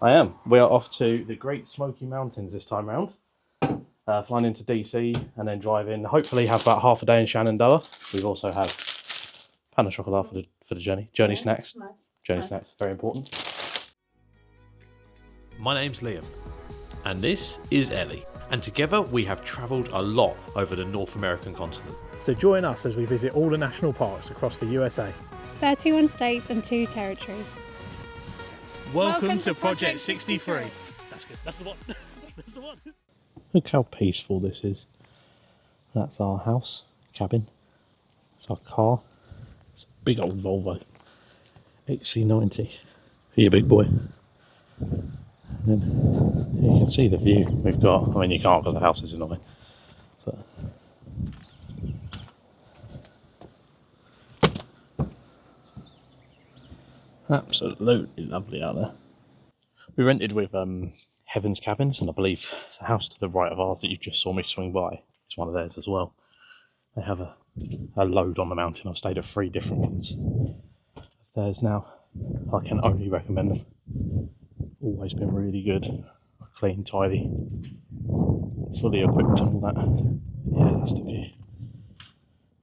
I am. We are off to the Great Smoky Mountains this time round. Flying into DC and then driving. Hopefully, have about half a day in Shenandoah. We've also had pan au chocolat for the journey. Journey snacks. Nice. Journey snacks, very important. My name's Liam, and this is Ellie. And together we have travelled a lot over the North American continent. So join us as we visit all the national parks across the USA. 31 states and 2 territories. Welcome to Project 63. That's good. That's the one. That's the one. Look how peaceful this is. That's our house, cabin. It's our car. It's a big old Volvo XC90. Here, big boy. And then you can see the view we've got. I mean, you can't because the house is in the way. But absolutely lovely out there. We rented with Heaven's Cabins, and I believe the house to the right of ours that you just saw me swing by is one of theirs as well. They have a load on the mountain. I've stayed at 3 different ones. Theirs now, I can only recommend them. Always been really good, clean, tidy, fully equipped and all that. Yeah, that's the view.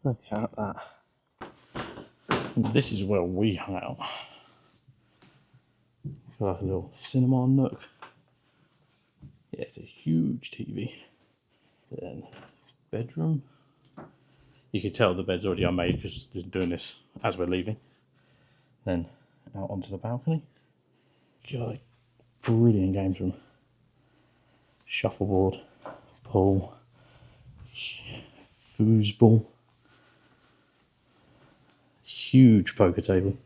Look at that. And this is where we hung out. Got like a little cinema nook. Yeah, it's a huge TV. Then bedroom. You can tell the bed's already unmade because they're doing this as we're leaving. Then out onto the balcony. Got a brilliant games room. Shuffleboard, pool, foosball, huge poker table.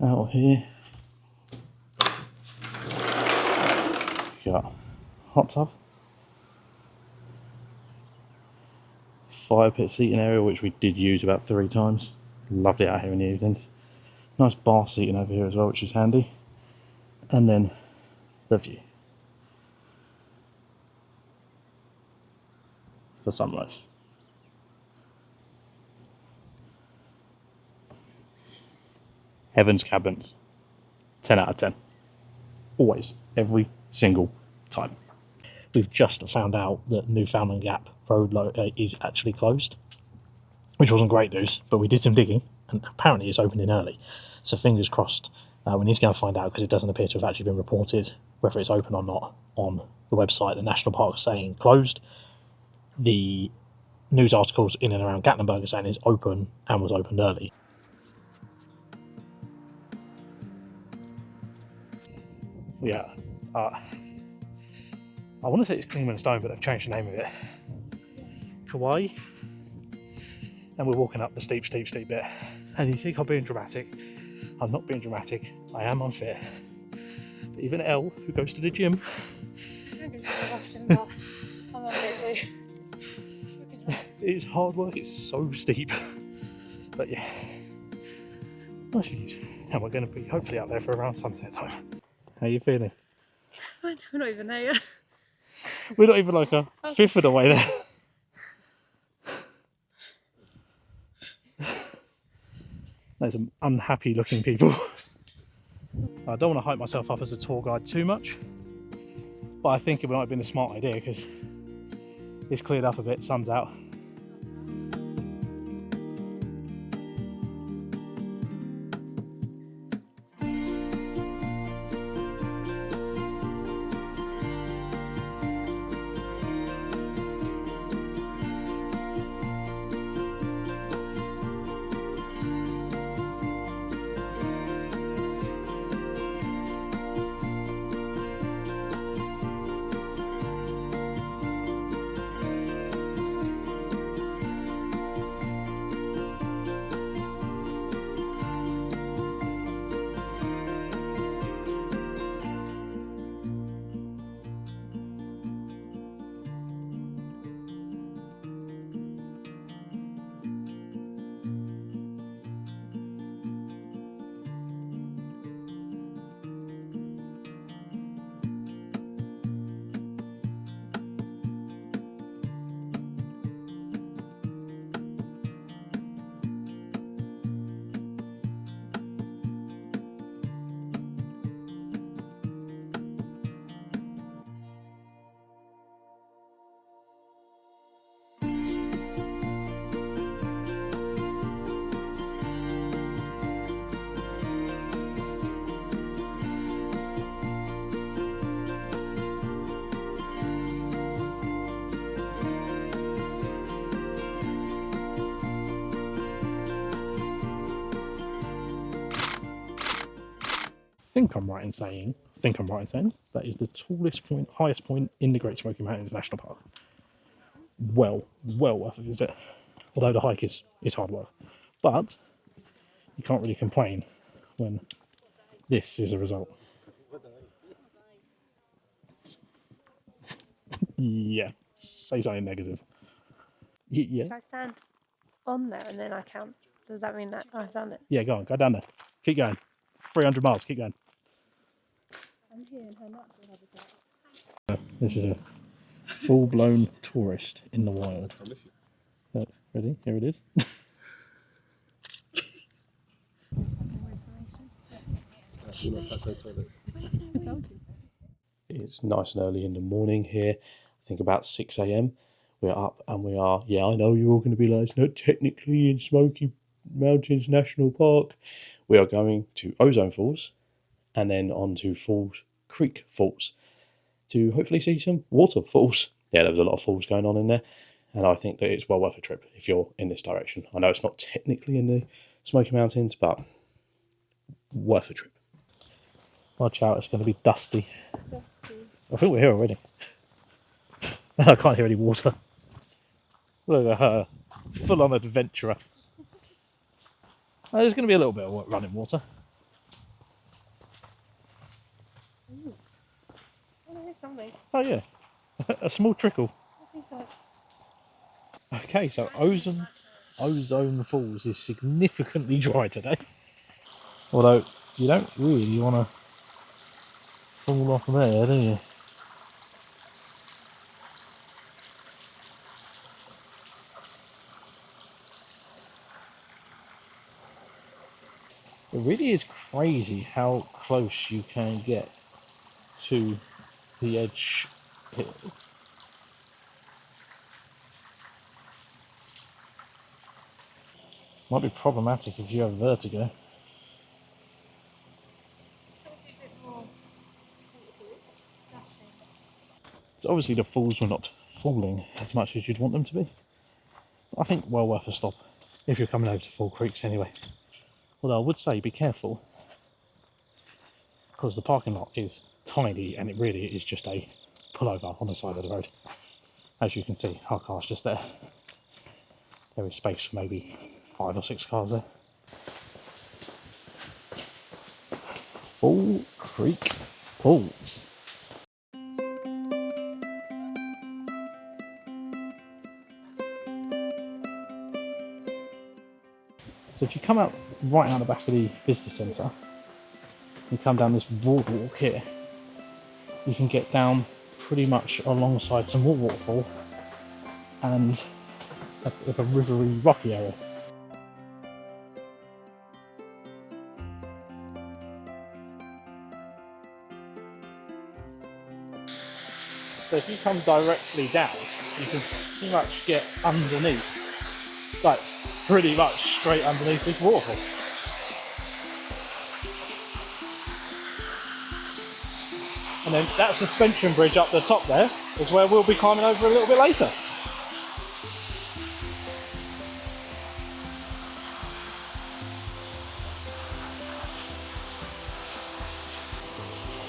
Out here, got hot tub, fire pit seating area, which we did use about 3 times. Lovely out here in the evenings. Nice bar seating over here as well, which is handy. And then the view for sunrise. Heaven's Cabins, 10 out of 10. Always, every single time. We've just found out that Newfoundland Gap Road is actually closed, which wasn't great news, but we did some digging and apparently it's opening early. So fingers crossed. We need to go and find out because it doesn't appear to have actually been reported whether it's open or not on the website. The national park is saying closed. The news articles in and around Gatlinburg are saying it's open and was opened early. Yeah, I want to say it's Clingman Stone, but they've changed the name of it. Kauai. And we're walking up the steep bit. And you think I'm being dramatic. I'm not being dramatic. I am unfair. But even Elle, who goes to the gym, it's hard work. It's so steep. But yeah, nice views. And we're going to be hopefully out there for around sunset time. How are you feeling? We're not even there yet. We're not even like a fifth of the way there. There's some unhappy looking people. I don't want to hype myself up as a tour guide too much, but I think it might have been a smart idea because it's cleared up a bit, sun's out. think I'm right in saying, that is the tallest point, highest point in the Great Smoky Mountains National Park. Well worth a visit. Although the hike is hard work. But you can't really complain when this is the result. Yeah, say something negative. Yeah. Should I stand on there and then I count? Does that mean that I've done it? Yeah, go on, go down there. Keep going. 300 miles, keep going. I'm here and her nuts will have a go. This is a full-blown tourist in the wild. Ready? Here it is. It's nice and early in the morning here. I think about 6 a.m. We're up and we are, yeah, I know you're all going to be like, it's not technically in Smoky Mountains National Park. We are going to Ozone Falls and then on to Falls Creek Falls to hopefully see some waterfalls. Yeah, there was a lot of falls going on in there. And I think that it's well worth a trip if you're in this direction. I know it's not technically in the Smoky Mountains, but worth a trip. Watch out, it's going to be dusty. I think we're here already. I can't hear any water. Look at her, full-on adventurer. There's going to be a little bit of running water. Oh, there's something. Oh yeah, a small trickle. I think so. Okay, so Ozone Falls is significantly dry today. Although you don't really want to fall off there, do you? It really is crazy how close you can get to the edge here. Might be problematic if you have vertigo. So obviously the falls were not falling as much as you'd want them to be. I think well worth a stop if you're coming over to Fall Creeks anyway. Although I would say be careful because the parking lot is tiny and it really is just a pullover on the side of the road. As you can see, our car's just there. There is space for maybe 5 or 6 cars there. Fall Creek Falls. So if you come out right out the back of the visitor centre, you come down this boardwalk here, you can get down pretty much alongside some more waterfall and a rivery rocky area. So if you come directly down, you can pretty much get underneath, like pretty much straight underneath this waterfall. And then that suspension bridge up the top there is where we'll be climbing over a little bit later.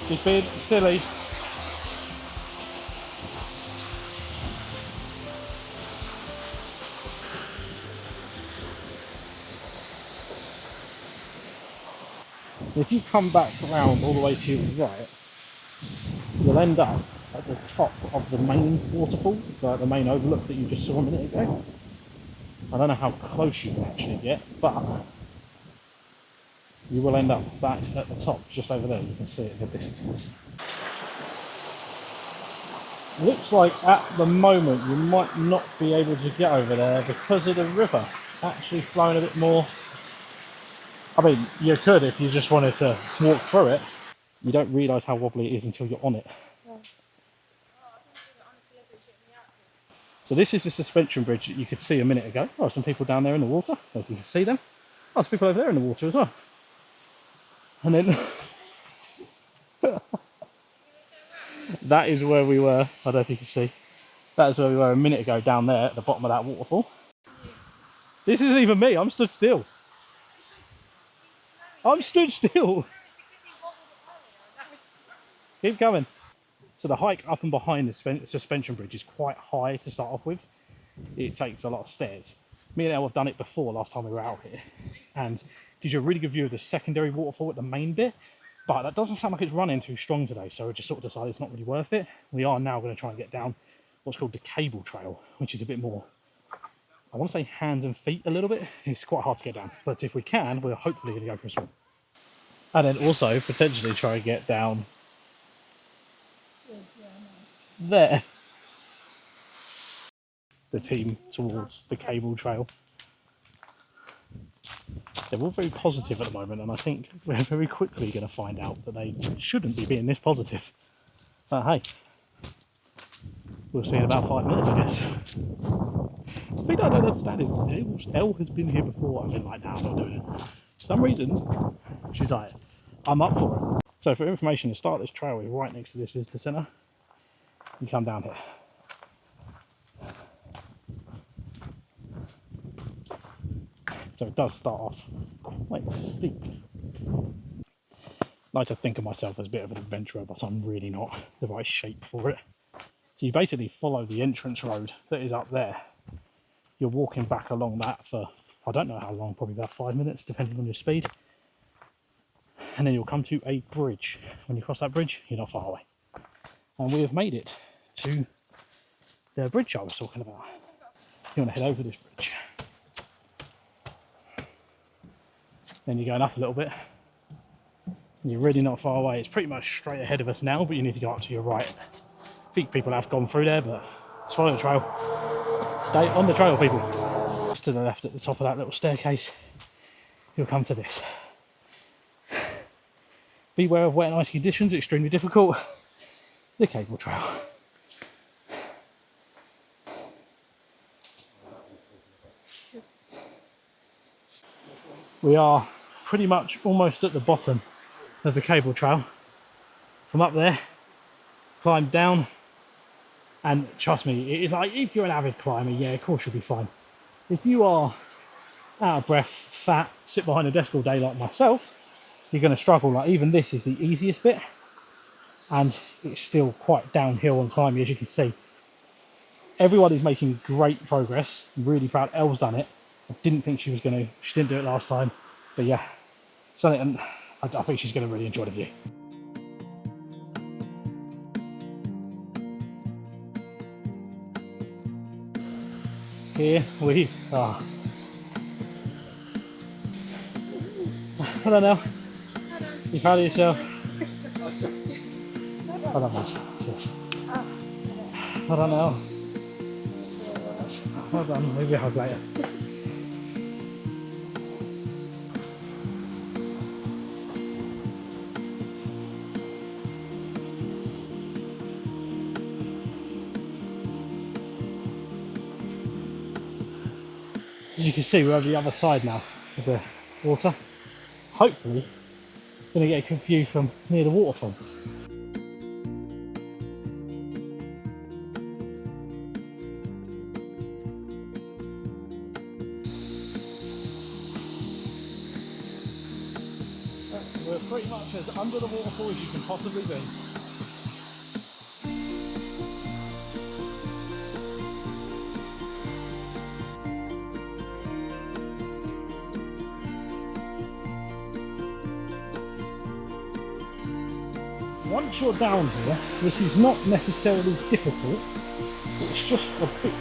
Just being silly. If you come back around all the way to your right, you'll end up at the top of the main waterfall, like the main overlook that you just saw a minute ago. I don't know how close you can actually get, but you will end up back at the top, just over there. You can see it in the distance. Looks like at the moment you might not be able to get over there because of the river actually flowing a bit more. I mean, you could if you just wanted to walk through it. You don't realise how wobbly it is until you're on it. Yeah. So this is the suspension bridge that you could see a minute ago. Oh, some people down there in the water. I don't know if you can see them. Oh, there's people over there in the water as well. And then that is where we were. I don't know if you can see. That is where we were a minute ago down there at the bottom of that waterfall. This isn't even me. I'm stood still. I'm stood still. Keep coming. So the hike up and behind the suspension bridge is quite high to start off with. It takes a lot of stairs. Me and Elle have done it before last time we were out here, and gives you a really good view of the secondary waterfall at the main bit. But that doesn't sound like it's running too strong today, so we just sort of decided it's not really worth it. We are now going to try and get down what's called the cable trail, which is a bit more, I want to say hands and feet a little bit. It's quite hard to get down, but if we can, we're hopefully going to go for a swim. And then also potentially try and get down there. The team towards the cable trail. They're all very positive at the moment, and I think we're very quickly going to find out that they shouldn't be being this positive. But hey, we'll see in about 5 minutes, I guess. The thing I don't understand is Elle has been here before. I've been like, nah, I'm not doing it. For some reason, she's like, I'm up for it. So for information, the start of this trail is right next to this visitor centre. You come down here. So it does start off quite steep. I like to think of myself as a bit of an adventurer, but I'm really not the right shape for it. So you basically follow the entrance road that is up there. You're walking back along that for, I don't know how long, probably about 5 minutes, depending on your speed. And then you'll come to a bridge. When you cross that bridge, you're not far away. And we have made it to the bridge I was talking about. You want to head over this bridge. Then you're going up a little bit. You're really not far away. It's pretty much straight ahead of us now, but you need to go up to your right. I think people have gone through there, but let's follow the trail. Stay on the trail, people. Just to the left at the top of that little staircase, you'll come to this. Beware of wet and icy conditions, extremely difficult. The cable trail. We are pretty much almost at the bottom of the cable trail. From up there, climb down, and trust me, it's like if you're an avid climber, yeah, of course you'll be fine. If you are out of breath, fat, sit behind a desk all day like myself, you're going to struggle. Like even this is the easiest bit, and it's still quite downhill and climbing, as you can see. Everyone is making great progress. I'm really proud. Elle's done it. I didn't think she was going to. She didn't do it last time, but yeah, she's done it, and I think she's going to really enjoy the view. Here we are. Hello now. You proud of yourself? Hold on, mate. Yes. Hold on now. Hold on, maybe a hug later. As you can see, we're over the other side now of the water. Hopefully, going to get a good view from near the waterfall. We're pretty much as under the waterfall as you can possibly be. Once you're down here, this is not necessarily difficult, it's just a bit,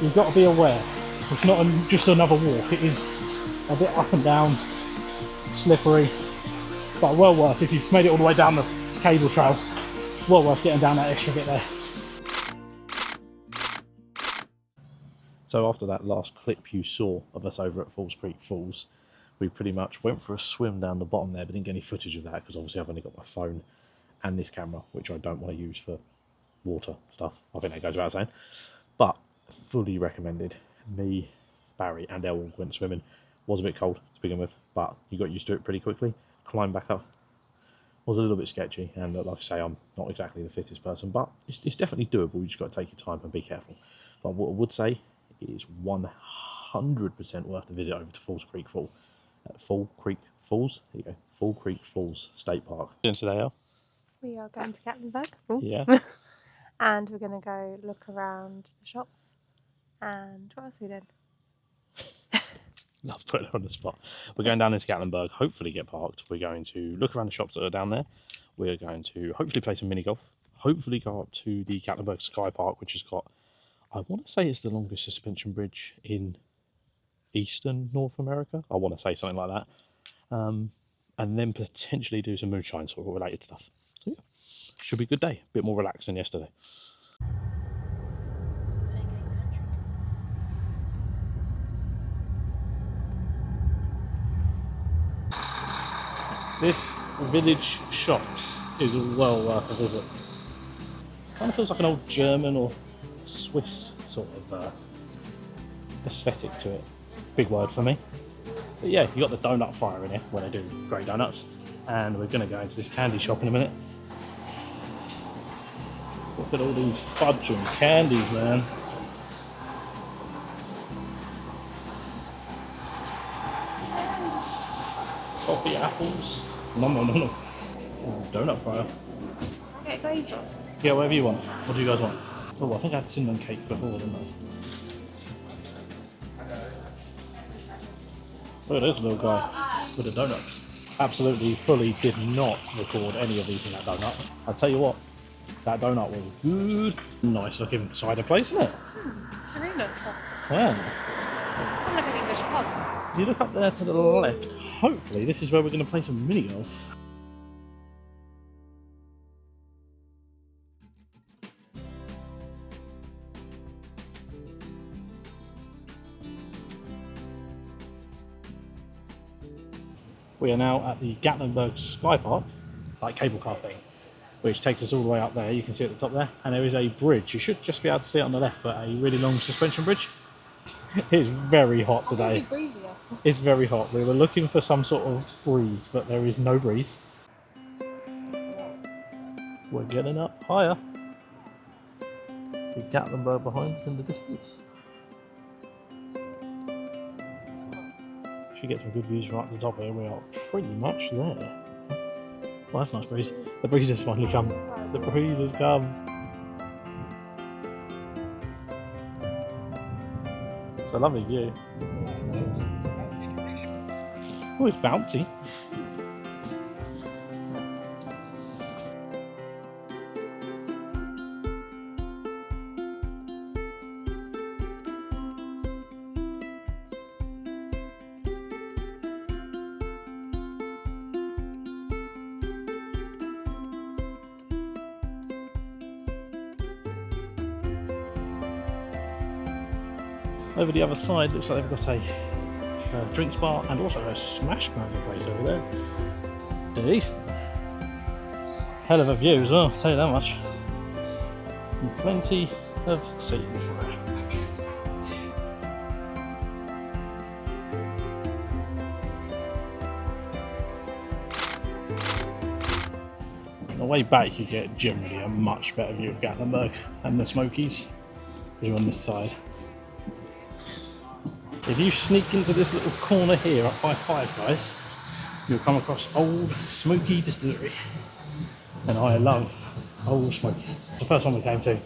you've got to be aware. It's not just another walk, it is a bit up and down, slippery, but well worth, if you've made it all the way down the cable trail, well worth getting down that extra bit there. So after that last clip you saw of us over at Falls Creek Falls, we pretty much went for a swim down the bottom there, but didn't get any footage of that because obviously I've only got my phone and this camera, which I don't want to use for water stuff. I think that goes without saying. But fully recommended. Me, Barry and Elle went swimming. Was a bit cold to begin with, but you got used to it pretty quickly. Climb back up was a little bit sketchy, and like I say, I'm not exactly the fittest person, but it's definitely doable. You just got to take your time and be careful. But what I would say is 100% worth the visit over to Falls Creek Falls. Fall Creek Falls. There you go. Fall Creek Falls State Park. Doing today, Elle? We are going to Gatlinburg. Ooh. Yeah. And we're going to go look around the shops. And what else are we doing? Love putting it on the spot. We're going down into Gatlinburg, hopefully get parked. We're going to look around the shops that are down there. We're going to hopefully play some mini golf. Hopefully go up to the Gatlinburg Sky Park, which has got, I want to say it's the longest suspension bridge in Eastern North America. I want to say something like that. And then potentially do some moonshine sort of related stuff. So yeah, should be a good day. A bit more relaxed than yesterday. This village shops is well worth a visit. Kind of feels like an old German or Swiss sort of aesthetic to it. Big word for me. But yeah, you got the donut fryer in here where they do great donuts. And we're going to go into this candy shop in a minute. Look at all these fudge and candies, man. Toffee apples. No. Oh, donut fryer. Okay, glazed. Yeah, whatever you want. What do you guys want? Oh, I think I had cinnamon cake before, didn't I? Look at this little guy with the donuts. Absolutely, fully did not record any of these in that donut. I'll tell you what, that donut was good. Nice looking cider place, isn't it? It's a really nice stuff. Yeah. Kind of like an English pub. You look up there to the left. Hopefully, this is where we're going to play some mini golf. We are now at the Gatlinburg Sky Park, like cable car thing, which takes us all the way up there. You can see at the top there, and there is a bridge. You should just be able to see it on the left, but a really long suspension bridge. It's very hot today. It's very hot. We were looking for some sort of breeze, but there is no breeze. We're getting up higher. See Gatlinburg behind us in the distance. Should get some good views right at the top here. We are pretty much there. Well, that's a nice breeze. The breeze has finally come. The breeze has come. It's a lovely view. Oh, it's bouncy. Over the other side, looks like they've got a drinks bar and also a smash burger place over there. Decent. Hell of a view as well, I'll tell you that much. And plenty of seating for it. On the way back, you get generally a much better view of Gatlinburg and the Smokies, because you're on this side. If you sneak into this little corner here up by Five Guys, you'll come across Old Smoky Distillery. And I love Old Smoky. It's the first one we came to, and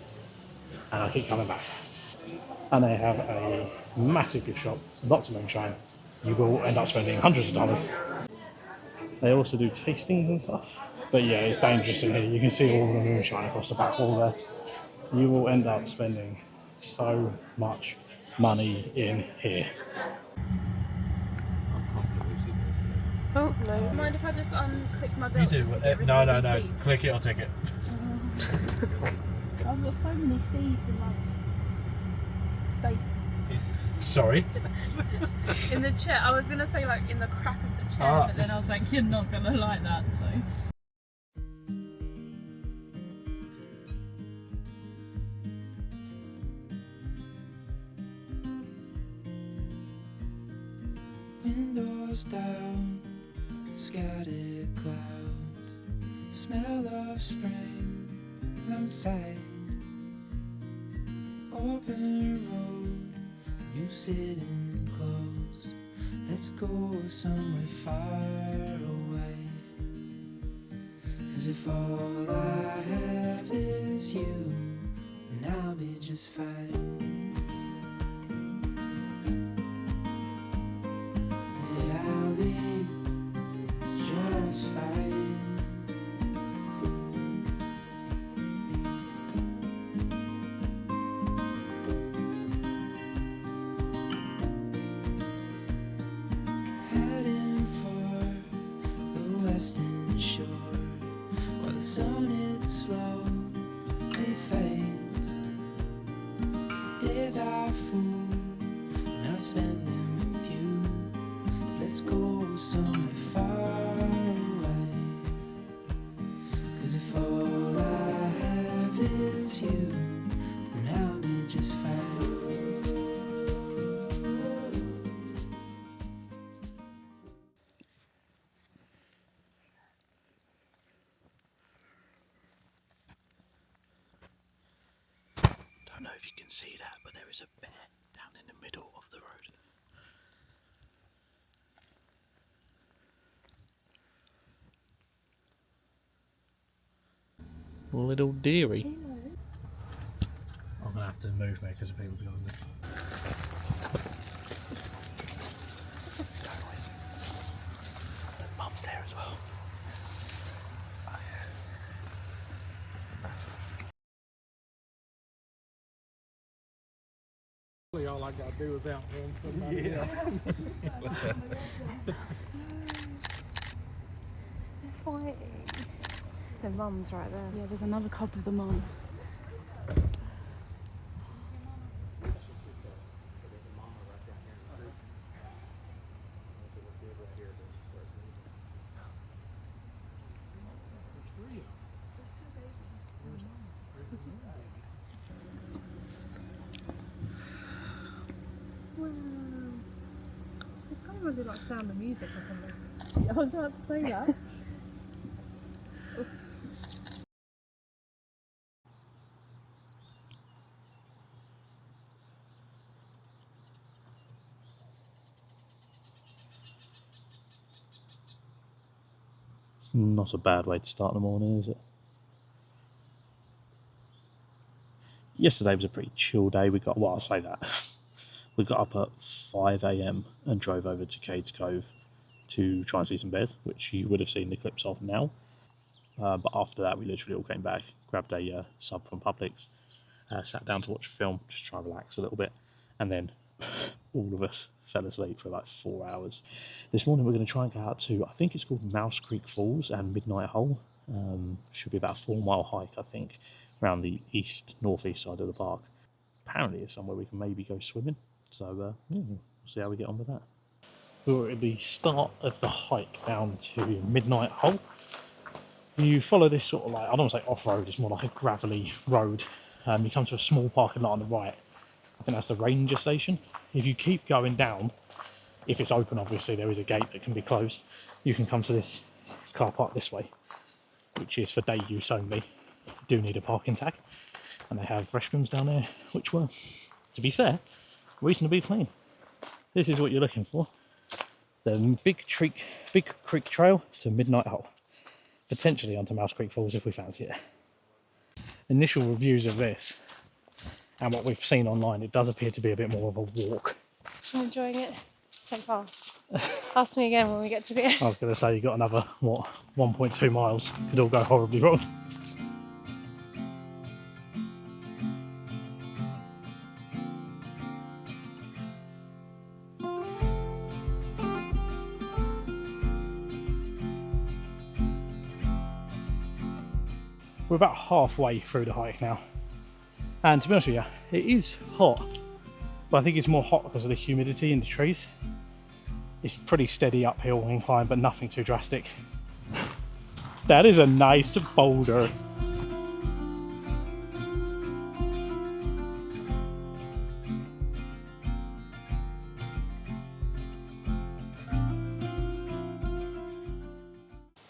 I keep coming back. And they have a massive gift shop, lots of moonshine. You will end up spending hundreds of dollars. They also do tastings and stuff. But yeah, it's dangerous in here. You can see all the moonshine across the back wall there. You will end up spending so much money in here. Oh, no. Mind if I just unclick my belt? You just to do. get rid No, of no, these no. seeds? Click it or tick it. I've got so many seeds in like space. Sorry. In the chair. I was gonna say like in the crack of the chair, but then I was like, you're not gonna like that, so. Windows down, scattered clouds, smell of spring outside. Open road, you sitting close. Let's go somewhere far away. 'Cause 'Cause if all I have is you, then I'll be just fine. Yeah, I'll be just fine. Heading for the western shore, while the sun it slowly fades. Days are full, and I'll spend them with you. So let's go somewhere far away. 'Cause if all I have is you, then I'll be just fine. Don't know if you can see that, but there is a bear down in the middle of the road. Little dearie. I'm gonna have to move me because of people behind me. The mum's there as well. All I gotta do is outrun somebody else. They're fighting. The mum's right there. Yeah, there's another couple of them on. It's kind of really like Sound of Music or something. I was about to say that. It's not a bad way to start the morning, is it? Yesterday was a pretty chill day. Well, I'll say that. We got up at 5 AM and drove over to Cades Cove to try and see some bears, which you would have seen the clips of now. But after that, we literally all came back, grabbed a sub from Publix, sat down to watch a film, just try and relax a little bit, and then all of us fell asleep for like 4 hours. This morning we're going to try and go out to, I think it's called Mouse Creek Falls and Midnight Hole. Should be about a 4-mile hike, I think, around the northeast side of the park. Apparently it's somewhere we can maybe go swimming. So yeah, we'll see how we get on with that. We're at the start of the hike down to Midnight Hole. You follow this sort of like, I don't want to say off-road, it's more like a gravelly road. You come to a small parking lot on the right. I think that's the ranger station. If you keep going down, if it's open obviously, there is a gate that can be closed. You can come to this car park this way, which is for day use only. You do need a parking tag. And they have restrooms down there, which were, to be fair, reasonably clean. This is what you're looking for. The Big Creek Trail to Midnight Hole. Potentially onto Mouse Creek Falls if we fancy it. Initial reviews of this and what we've seen online, it does appear to be a bit more of a walk. I'm enjoying it so far. Ask me again when we get to the end. I was going to say you got another, 1.2 miles. Could all go horribly wrong. We're about halfway through the hike now. And to be honest with you, it is hot. But I think it's more hot because of the humidity in the trees. It's pretty steady uphill incline, but nothing too drastic. That is a nice boulder.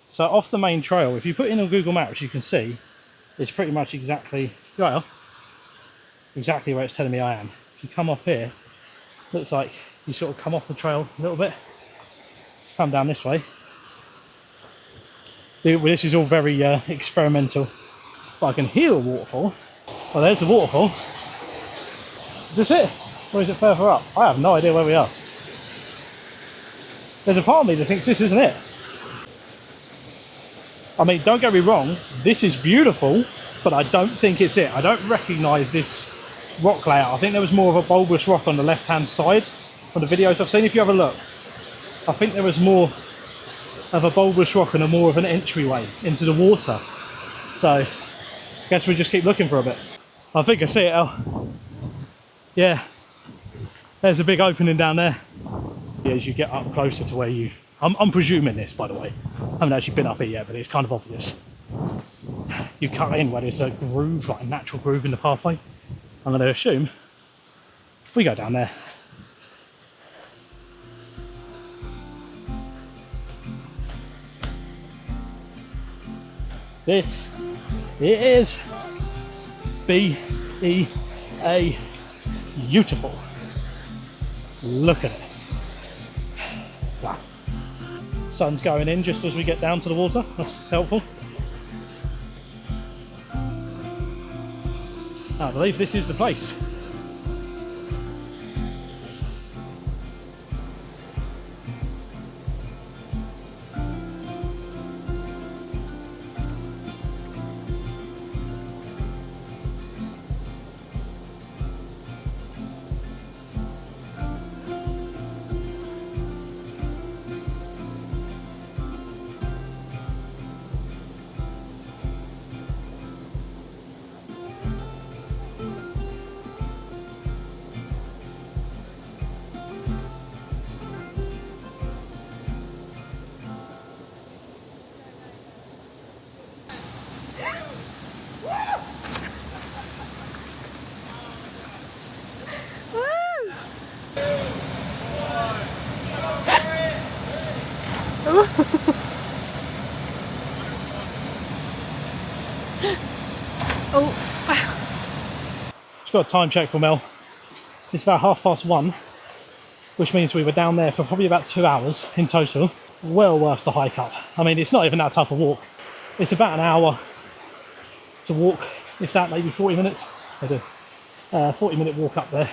So off the main trail, if you put in on Google Maps, you can see it's pretty much exactly where it's telling me I am. If you come off here, looks like you sort of come off the trail a little bit, come down this way, This is all very experimental. But I can hear a waterfall. Oh, there's the waterfall. Is this it? Or is it further up? I have no idea where we are. There's a part of me that thinks this isn't it. I mean, don't get me wrong, this is beautiful, but I don't think it's it. I don't recognise this rock layout. I think there was more of a bulbous rock on the left-hand side from the videos I've seen. If you have a look, I think there was more of a bulbous rock and more of an entryway into the water. So, I guess we just keep looking for a bit. I think I see it, El. Yeah, there's a big opening down there. As you get up closer to where you... I'm presuming this, by the way. I haven't actually been up here yet, but it's kind of obvious. You cut in where there's a groove, like a natural groove in the pathway. I'm going to assume we go down there. This is B-E-A beautiful. Look at it. Wow. Sun's going in just as we get down to the water. That's helpful. I believe this is the place. Just got a time check from Mel. It's about 1:30, which means we were down there for probably about 2 hours in total. Well worth the hike up. I mean, it's not even that tough a walk. It's about an hour to walk, if that, maybe 40 minutes. I do. 40-minute walk up there.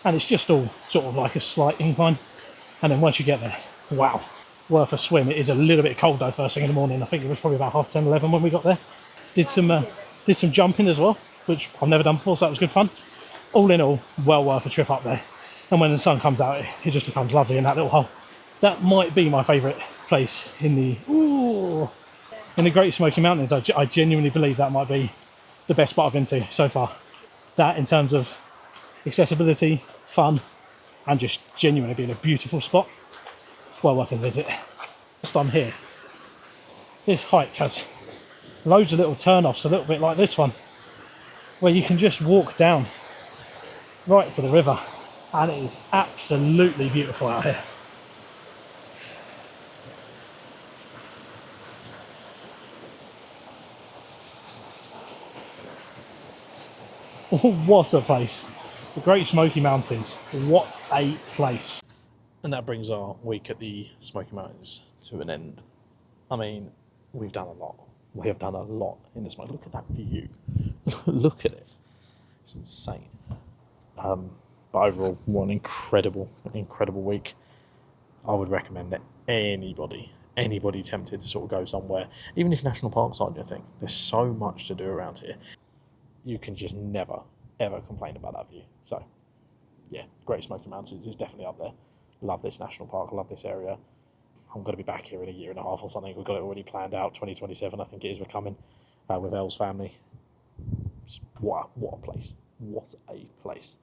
And it's just all sort of like a slight incline. And then once you get there, wow, worth a swim. It is a little bit cold though first thing in the morning. I think it was probably about 10:30, 11 when we got there. Did some jumping as well, which I've never done before, so that was good fun. All in all, well worth a trip up there. And when the sun comes out, it just becomes lovely in that little hole. That might be my favourite place in the Great Smoky Mountains. I genuinely believe that might be the best spot I've been to so far. That in terms of accessibility, fun, and just genuinely being a beautiful spot. Well worth a visit. Just on here, this hike has loads of little turn-offs, a little bit like this one, where you can just walk down right to the river, and it is absolutely beautiful out here. What a place. The Great Smoky Mountains. What a place. And that brings our week at the Smoky Mountains to an end. I mean, we've done a lot. We have done a lot in this month. Look at that view. Look at it. It's insane. But overall, one incredible week. I would recommend that anybody tempted to sort of go somewhere, even if national parks aren't your thing, there's so much to do around here. You can just never, ever complain about that view. So, yeah, Great Smoky Mountains is definitely up there. Love this national park, love this area. I'm going to be back here in a year and a half or something. We've got it already planned out, 2027 I think it is, we're coming with Elle's family. Just, what a place. What a place.